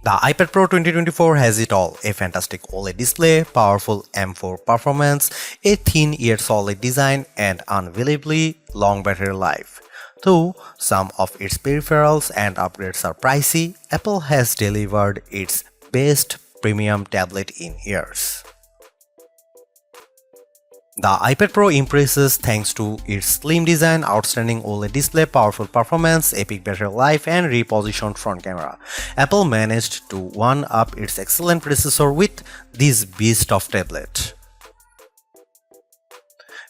The iPad Pro 2024 has it all: a fantastic OLED display, powerful M4 performance, a thin yet solid design, and unbelievably long battery life. Though some of its peripherals and upgrades are pricey, Apple has delivered its best premium tablet in years. The iPad Pro impresses thanks to its slim design, outstanding OLED display, powerful performance, epic battery life, and repositioned front camera. Apple managed to one-up its excellent predecessor with this beast of tablet.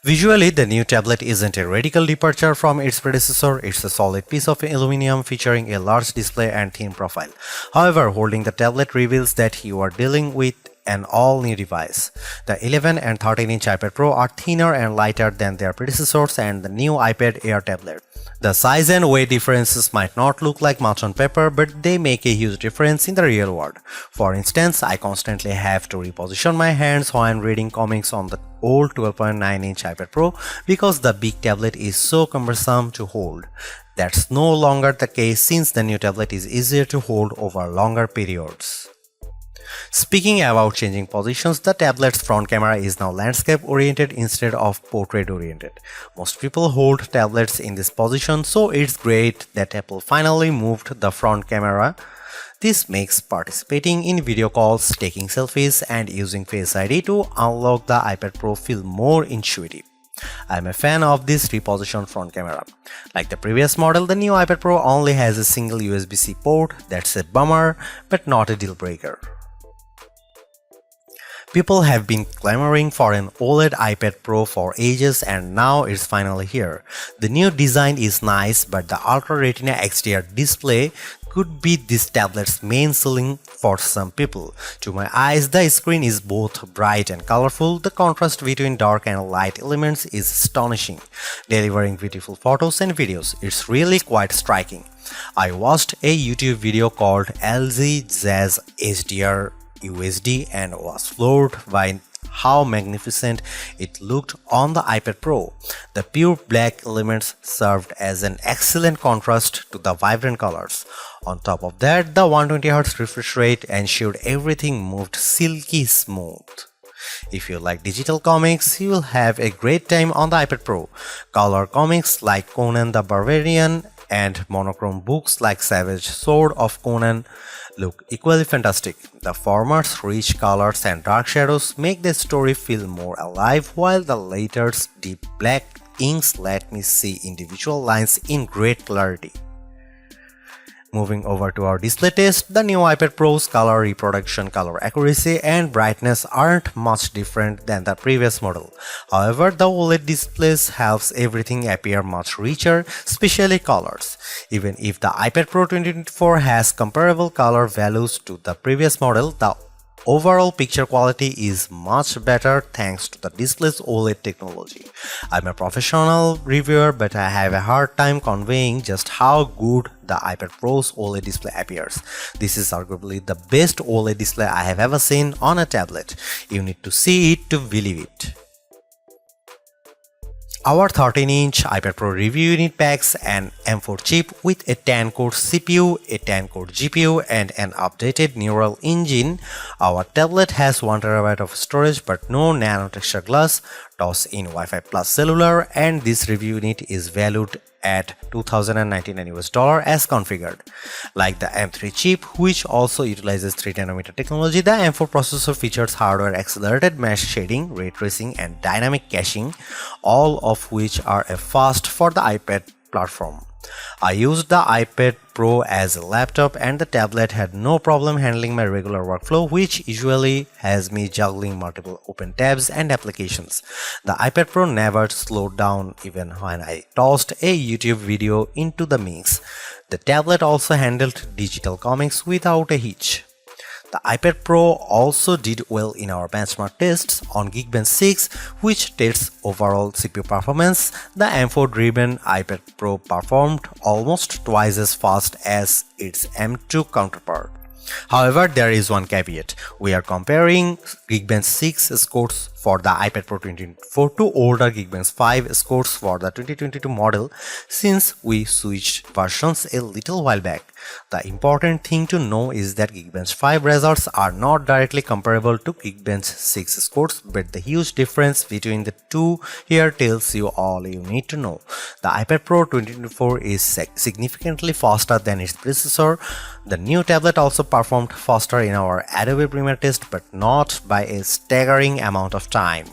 Visually, the new tablet isn't a radical departure from its predecessor. It's a solid piece of aluminum featuring a large display and thin profile. However, holding the tablet reveals that you are dealing with an all-new device. The 11 and 13-inch iPad Pro are thinner and lighter than their predecessors and the new iPad Air tablet. The size and weight differences might not look like much on paper, but they make a huge difference in the real world. For instance, I constantly have to reposition my hands while reading comics on the old 12.9-inch iPad Pro because the big tablet is so cumbersome to hold. That's no longer the case since the new tablet is easier to hold over longer periods. Speaking about changing positions, the tablet's front camera is now landscape-oriented instead of portrait-oriented. Most people hold tablets in this position, so it's great that Apple finally moved the front camera. This makes participating in video calls, taking selfies, and using Face ID to unlock the iPad Pro feel more intuitive. I'm a fan of this repositioned front camera. Like the previous model, the new iPad Pro only has a single USB-C port. That's a bummer, but not a deal breaker. People have been clamoring for an OLED iPad Pro for ages and now it's finally here. The new design is nice, but the Ultra Retina XDR display could be this tablet's main selling for some people. To my eyes, the screen is both bright and colorful. The contrast between dark and light elements is astonishing, delivering beautiful photos and videos. It's really quite striking. I watched a YouTube video called LG Jazz HDR USD and was floored by how magnificent it looked on the iPad Pro. The pure black elements served as an excellent contrast to the vibrant colors. On top of that, the 120Hz refresh rate ensured everything moved silky smooth. If you like digital comics, you will have a great time on the iPad Pro. Color comics like Conan the Barbarian and monochrome books like Savage Sword of Conan look equally fantastic. The former's rich colors and dark shadows make the story feel more alive, while the latter's deep black inks let me see individual lines in great clarity. Moving over to our display test, the new iPad Pro's color reproduction, color accuracy, and brightness aren't much different than the previous model. However, the OLED displays helps everything appear much richer, especially colors. Even if the iPad Pro 2024 has comparable color values to the previous model, the overall picture quality is much better thanks to the display's OLED technology. I'm a professional reviewer, but I have a hard time conveying just how good the iPad Pro's OLED display appears. This is arguably the best OLED display I have ever seen on a tablet. You need to see it to believe it. Our 13-inch iPad Pro review unit packs an M4 chip with a 10-core CPU, a 10-core GPU, and an updated neural engine. Our tablet has 1TB of storage but no nano texture glass, toss-in Wi-Fi plus cellular, and this review unit is valued at $2,099 as configured. Like the M3 chip, which also utilizes 3nm technology, the M4 processor features hardware-accelerated mesh shading, ray tracing, and dynamic caching, all of which are a first for the iPad platform. I used the iPad Pro as a laptop and the tablet had no problem handling my regular workflow, which usually has me juggling multiple open tabs and applications. The iPad Pro never slowed down even when I tossed a YouTube video into the mix. The tablet also handled digital comics without a hitch. The iPad Pro also did well in our benchmark tests on Geekbench 6, which tests overall CPU performance. The M4-driven iPad Pro performed almost twice as fast as its M2 counterpart. However, there is one caveat. We are comparing Geekbench 6 scores for the iPad Pro 2024 to older Geekbench 5 scores for the 2022 model since we switched versions a little while back. The important thing to know is that Geekbench 5 results are not directly comparable to Geekbench 6 scores, but the huge difference between the two here tells you all you need to know. The iPad Pro 2024 is significantly faster than its predecessor. The new tablet also performed faster in our Adobe Premiere test, but not by a staggering amount of time.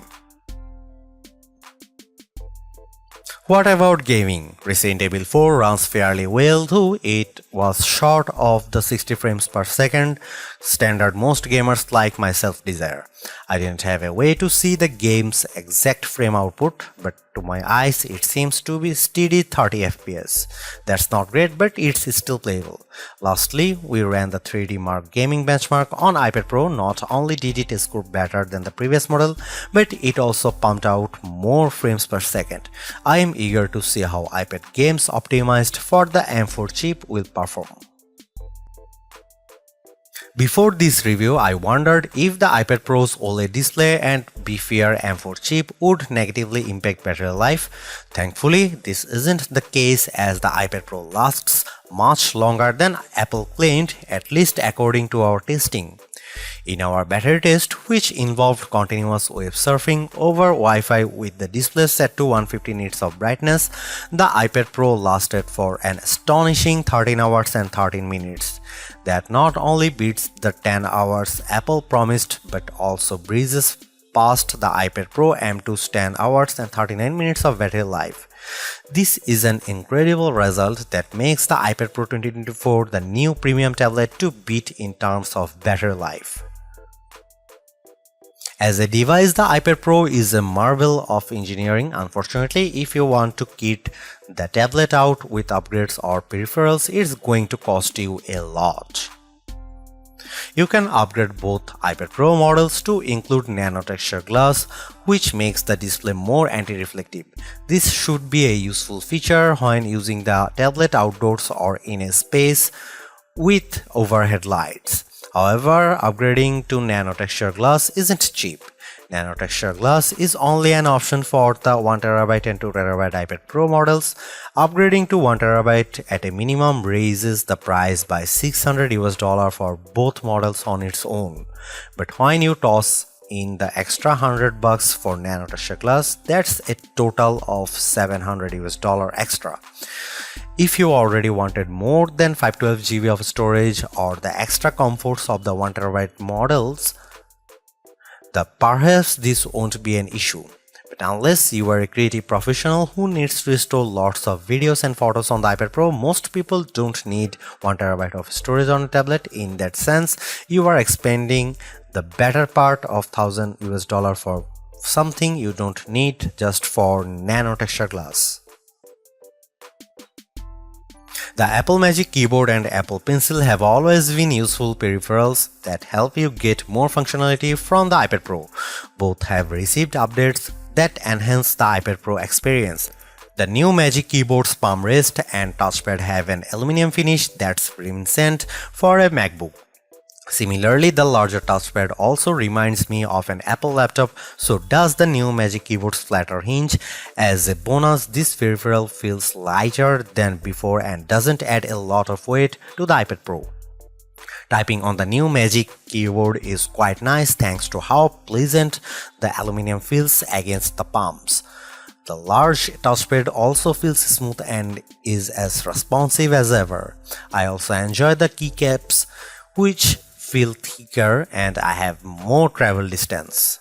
What about gaming? Resident Evil 4 runs fairly well, though it was short of the 60 frames per second standard most gamers like myself desire. I didn't have a way to see the game's exact frame output, but to my eyes it seems to be steady 30 FPS. That's not great, but it's still playable. Lastly, we ran the 3D Mark gaming benchmark on iPad Pro. Not only did it score better than the previous model, but it also pumped out more frames per second. I am eager to see how iPad games optimized for the M4 chip will perform. Before this review, I wondered if the iPad Pro's OLED display and beefier M4 chip would negatively impact battery life. Thankfully, this isn't the case as the iPad Pro lasts much longer than Apple claimed, at least according to our testing. In our battery test, which involved continuous web surfing over Wi-Fi with the display set to 150 nits of brightness, the iPad Pro lasted for an astonishing 13 hours and 13 minutes. That not only beats the 10 hours Apple promised, but also breezes past the iPad Pro M2's 10 hours and 39 minutes of battery life. This is an incredible result that makes the iPad Pro 2024 the new premium tablet to beat in terms of battery life. As a device, the iPad Pro is a marvel of engineering. Unfortunately, if you want to kit the tablet out with upgrades or peripherals, it's going to cost you a lot. You can upgrade both iPad Pro models to include nano texture glass, which makes the display more anti-reflective. This should be a useful feature when using the tablet outdoors or in a space with overhead lights. However, upgrading to nano texture glass isn't cheap. Nano texture glass is only an option for the 1TB and 2TB iPad Pro models. Upgrading to 1TB at a minimum raises the price by $600 for both models on its own. But when you toss in the extra $100 for nano texture glass, that's a total of $700 extra. If you already wanted more than 512GB of storage or the extra comforts of the 1TB models, perhaps this won't be an issue. But unless you are a creative professional who needs to store lots of videos and photos on the iPad Pro, most people don't need 1TB of storage on a tablet. In that sense, you are expending the better part of $1,000 for something you don't need just for nano texture glass. The Apple Magic Keyboard and Apple Pencil have always been useful peripherals that help you get more functionality from the iPad Pro. Both have received updates that enhance the iPad Pro experience. The new Magic Keyboard's palm rest and touchpad have an aluminum finish that's reminiscent for a MacBook. Similarly, the larger touchpad also reminds me of an Apple laptop, so does the new Magic Keyboard's flatter hinge. As a bonus, this peripheral feels lighter than before and doesn't add a lot of weight to the iPad Pro. Typing on the new Magic Keyboard is quite nice thanks to how pleasant the aluminum feels against the palms. The large touchpad also feels smooth and is as responsive as ever. I also enjoy the keycaps, which feel thicker and I have more travel distance.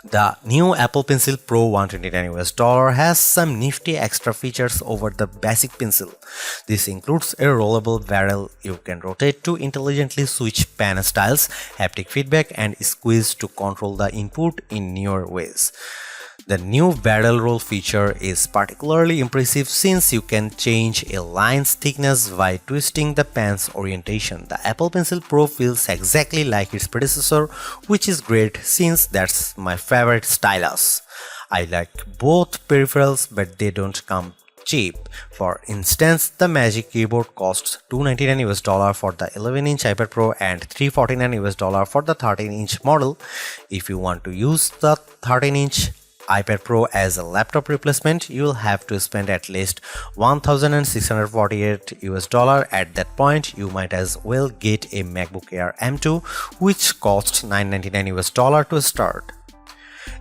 The new Apple Pencil Pro $129 has some nifty extra features over the basic pencil. This includes a rollable barrel you can rotate to intelligently switch pen styles, haptic feedback, and squeeze to control the input in newer ways. The new barrel roll feature is particularly impressive since you can change a line's thickness by twisting the pen's orientation. The Apple Pencil Pro feels exactly like its predecessor, which is great since that's my favorite stylus. I like both peripherals, but they don't come cheap. For instance, the Magic Keyboard costs $299 for the 11-inch iPad Pro and $349 for the 13-inch model. If you want to use the 13-inch iPad Pro as a laptop replacement, you'll have to spend at least $1,648. At that point, you might as well get a MacBook Air M2, which costs $999 to start.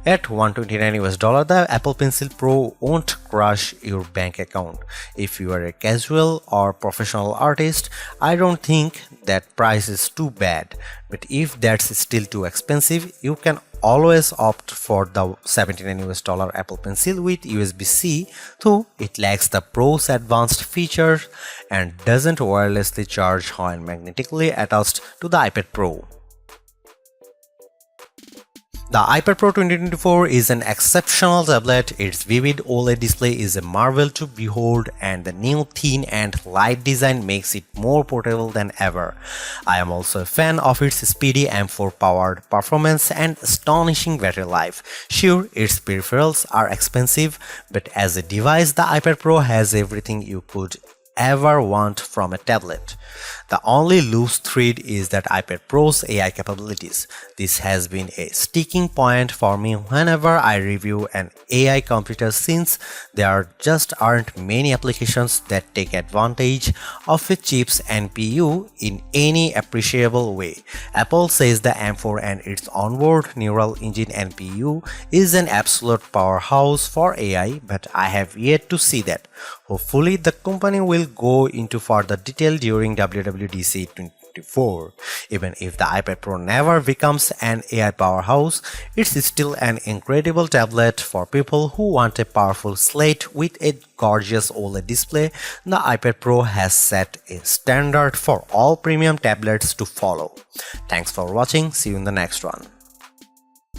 At $129, the Apple Pencil Pro won't crush your bank account. If you are a casual or professional artist, I don't think that price is too bad. But if that's still too expensive, you can always opt for the $79 Apple Pencil with USB-C, though it lacks the Pro's advanced features and doesn't wirelessly charge when magnetically attached to the iPad Pro. The iPad Pro 2024 is an exceptional tablet. Its vivid OLED display is a marvel to behold, and the new thin and light design makes it more portable than ever. I am also a fan of its speedy M4 powered performance and astonishing battery life. Sure, its peripherals are expensive, but as a device, the iPad Pro has everything you could ever want from a tablet. The only loose thread is that iPad Pro's AI capabilities. This has been a sticking point for me whenever I review an AI computer, since there just aren't many applications that take advantage of a chip's NPU in any appreciable way. Apple says the M4 and its onboard neural engine NPU is an absolute powerhouse for AI, but I have yet to see that. Hopefully, the company will go into further detail during WWDC 2024. Even if the iPad Pro never becomes an AI powerhouse, it's still an incredible tablet for people who want a powerful slate with a gorgeous OLED display. The iPad Pro has set a standard for all premium tablets to follow. Thanks for watching. See you in the next one.